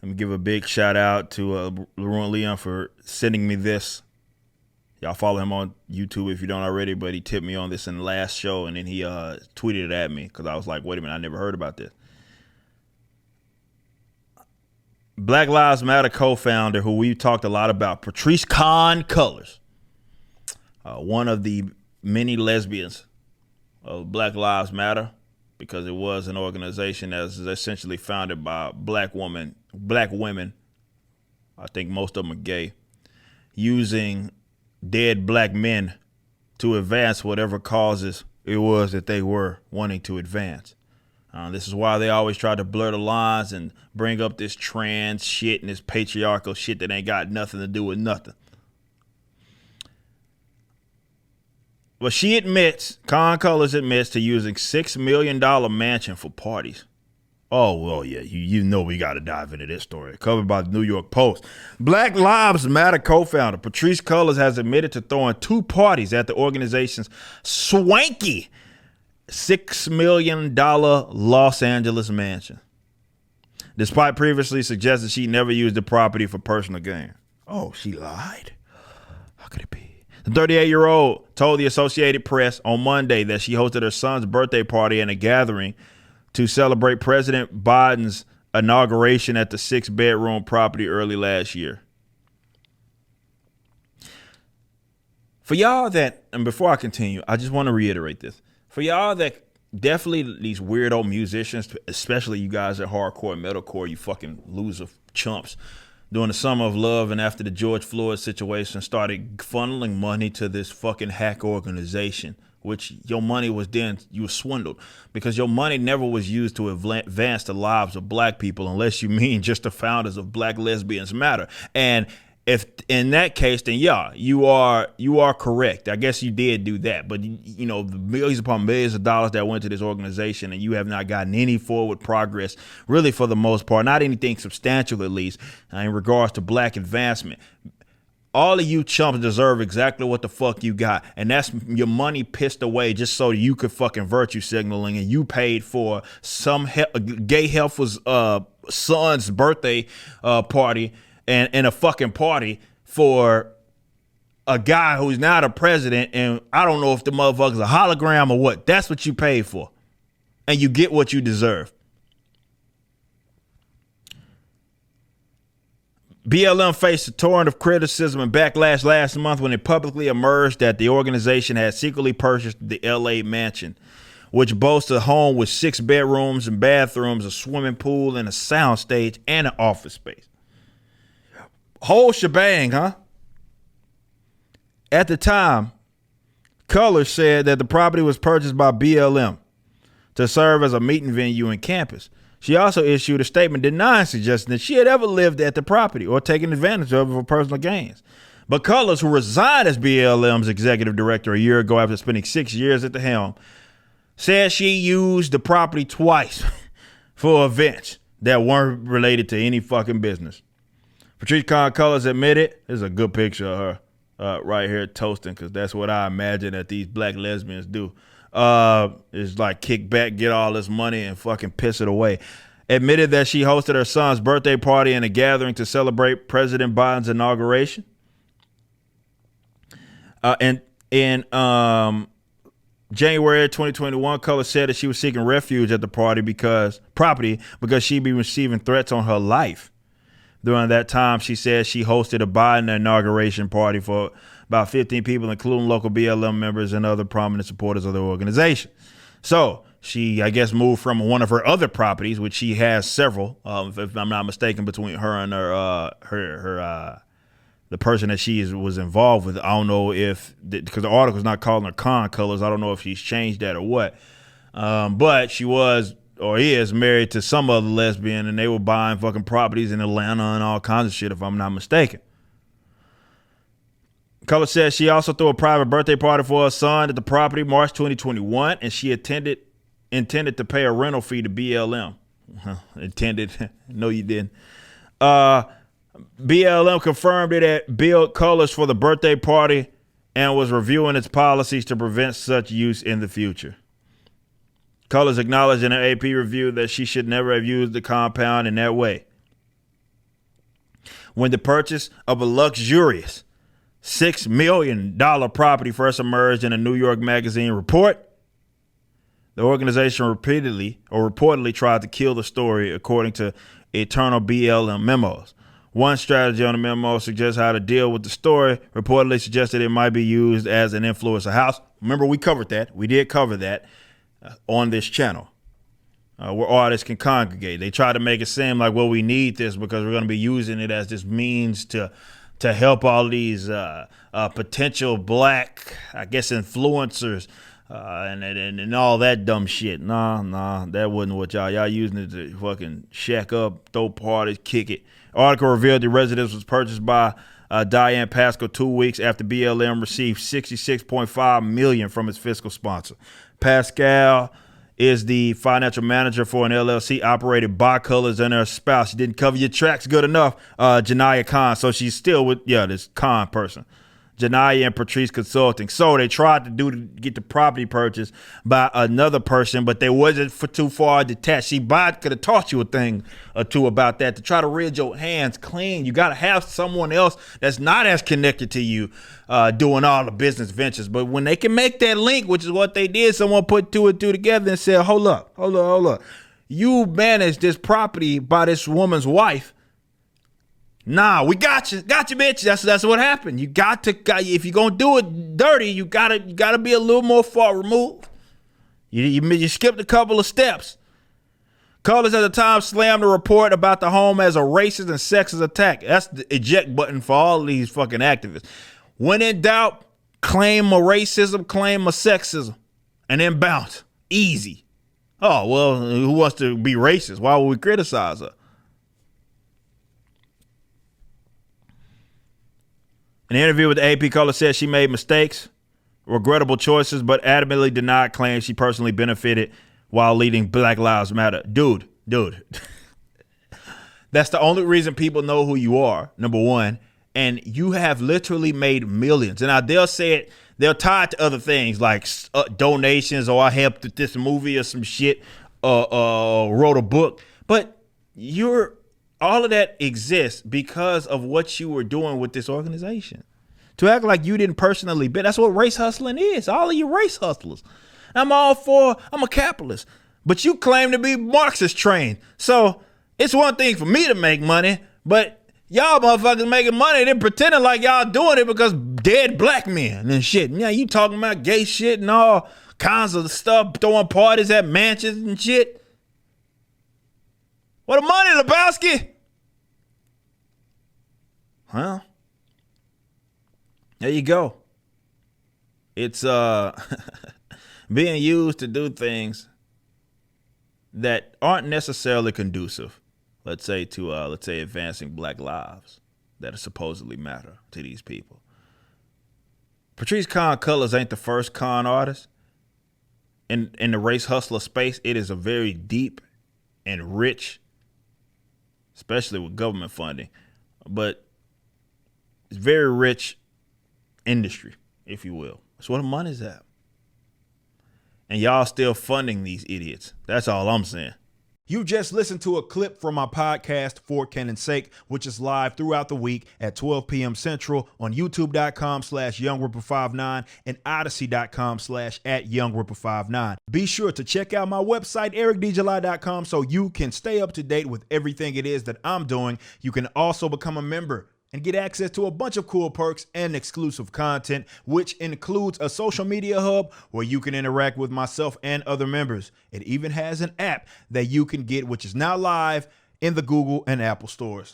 Let me give a big shout out to Laurent Leon for sending me this. Y'all follow him on YouTube if you don't already, but he tipped me on this in the last show, and then he tweeted it at me because I was like, wait a minute, I never heard about this. Black Lives Matter co-founder, who we talked a lot about, Patrisse Cullors, one of the many lesbians of Black Lives Matter, because it was an organization that was essentially founded by black women. I think most of them are gay, using dead black men to advance whatever causes it was that they were wanting to advance. This is why they always try to blur the lines and bring up this trans shit and this patriarchal shit that ain't got nothing to do with nothing. But she admits, Cullors admits to using $6 million mansion for parties. Oh, well, yeah, you know we got to dive into this story. Covered by the New York Post. Black Lives Matter co-founder Patrisse Cullors has admitted to throwing 2 parties at the organization's swanky $6 million Los Angeles mansion, despite previously suggesting she never used the property for personal gain. Oh, she lied? How could it be? The 38-year-old told the Associated Press on Monday that she hosted her son's birthday party and a gathering to celebrate President Biden's inauguration at the 6-bedroom property early last year. For y'all that, and before I continue, I just want to reiterate this. For y'all that definitely these weirdo musicians, especially you guys at hardcore and metalcore, you fucking loser chumps, during the summer of love and after the George Floyd situation started funneling money to this fucking hack organization, which your money was then, you were swindled because your money never was used to advance the lives of black people unless you mean just the founders of Black Lesbians Matter. And if in that case, then yeah, you are correct. I guess you did do that, but you know, the millions upon millions of dollars that went to this organization, and you have not gotten any forward progress, really, for the most part, not anything substantial at least, in regards to black advancement. All of you chumps deserve exactly what the fuck you got, and that's your money pissed away just so you could fucking virtue signaling, and you paid for some gay heifer's son's birthday party. And a fucking party for a guy who's not a president, and I don't know if the motherfucker's a hologram or what. That's what you paid for. And you get what you deserve. BLM faced a torrent of criticism and backlash last month when it publicly emerged that the organization had secretly purchased the LA mansion, which boasts a home with 6 bedrooms and bathrooms, a swimming pool, and a soundstage, and an office space. Whole shebang, huh? At the time, Cullors said that the property was purchased by BLM to serve as a meeting venue and campus. She also issued a statement denying suggesting that she had ever lived at the property or taken advantage of it for personal gains. But Cullors, who resigned as BLM's executive director a year ago after spending 6 years at the helm, said she used the property twice for events that weren't related to any fucking business. Patrisse Cullors admitted, there's a good picture of her right here toasting, because that's what I imagine that these black lesbians do. Is like kick back, get all this money, and fucking piss it away. Admitted that she hosted her son's birthday party and a gathering to celebrate President Biden's inauguration. And in January 2021, Cullors said that she was seeking refuge at the property because she'd been receiving threats on her life. During that time, she said she hosted a Biden inauguration party for about 15 people, including local BLM members and other prominent supporters of the organization. So she, I guess, moved from one of her other properties, which she has several, if I'm not mistaken, between her and the person that she was involved with. I don't know if, because the article's not calling her Cullors, I don't know if she's changed that or what. But she was or is married to some other lesbian, and they were buying fucking properties in Atlanta and all kinds of shit, if I'm not mistaken. Cullors says she also threw a private birthday party for her son at the property March 2021, and she intended to pay a rental fee to BLM. Intended. No, you didn't. BLM confirmed it had billed Cullors for the birthday party and was reviewing its policies to prevent such use in the future. Cullors acknowledged in an AP review that she should never have used the compound in that way. when the purchase of a luxurious $6 million property first emerged in a New York Magazine report. The organization reportedly tried to kill the story, according to Eternal BLM memos. One strategy on the memo suggests how to deal with the story. Reportedly suggested it might be used as an influencer house. Remember, we covered that. We did cover that on this channel, where artists can congregate. They try to make it seem like, well, we need this because we're going to be using it as this means to help all these potential black, I guess, influencers and all that dumb shit. Nah, that wasn't what y'all using it to fucking shack up, throw parties, kick it. Article revealed the residence was purchased by Diane Pascal 2 weeks after BLM received $66.5 million from its fiscal sponsor. Pascal is the financial manager for an LLC operated by Colors and her spouse. She didn't cover your tracks good enough, Janiyah Khan. So she's still with, this Khan person. Janiyah and Patrice Consulting. So they tried to get the property purchased by another person, but they wasn't too far detached. She could have taught you a thing or two about that to try to rid your hands clean. You got to have someone else that's not as connected to you doing all the business ventures. But when they can make that link, which is what they did, someone put two and two together and said, hold up. You managed this property by this woman's wife. Nah, we got you, bitch. That's what happened. You got to, if you're gonna do it dirty, you gotta be a little more far removed. You skipped a couple of steps. Colors at the time slammed the report about the home as a racist and sexist attack. That's the eject button for all of these fucking activists. When in doubt, claim a racism, claim a sexism, and then bounce. Easy. Oh well, who wants to be racist? Why would we criticize her? In an interview with the AP, Color said she made mistakes, regrettable choices, but adamantly denied claims she personally benefited while leading Black Lives Matter. Dude. That's the only reason people know who you are, number one. And you have literally made millions. And now they'll say it, they'll tie it to other things like donations, or I helped with this movie or some shit, wrote a book. But all of that exists because of what you were doing with this organization. To act like you didn't personally bet, that's what race hustling is. All of you race hustlers. I'm a capitalist. But you claim to be Marxist trained. So it's one thing for me to make money, but y'all motherfuckers making money and then pretending like y'all doing it because dead black men and shit. Yeah, you talking about gay shit and all kinds of stuff, throwing parties at mansions and shit. What the money, Lebowski? Well, there you go. It's being used to do things that aren't necessarily conducive, let's say advancing black lives that are supposedly matter to these people. Patrice Khan Colors ain't the first con artist in the race hustler space. It is a very deep and rich, especially with government funding, but it's very rich industry, if you will. That's where the money's at. And y'all still funding these idiots. That's all I'm saying. You just listened to a clip from my podcast, For Canon's Sake, which is live throughout the week at 12 p.m. Central on youtube.com/YoungRipper59 and odyssey.com/@YoungRipper59. Be sure to check out my website, ericdjuly.com, so you can stay up to date with everything it is that I'm doing. You can also become a member and get access to a bunch of cool perks and exclusive content, which includes a social media hub where you can interact with myself and other members. It even has an app that you can get, which is now live in the Google and Apple stores.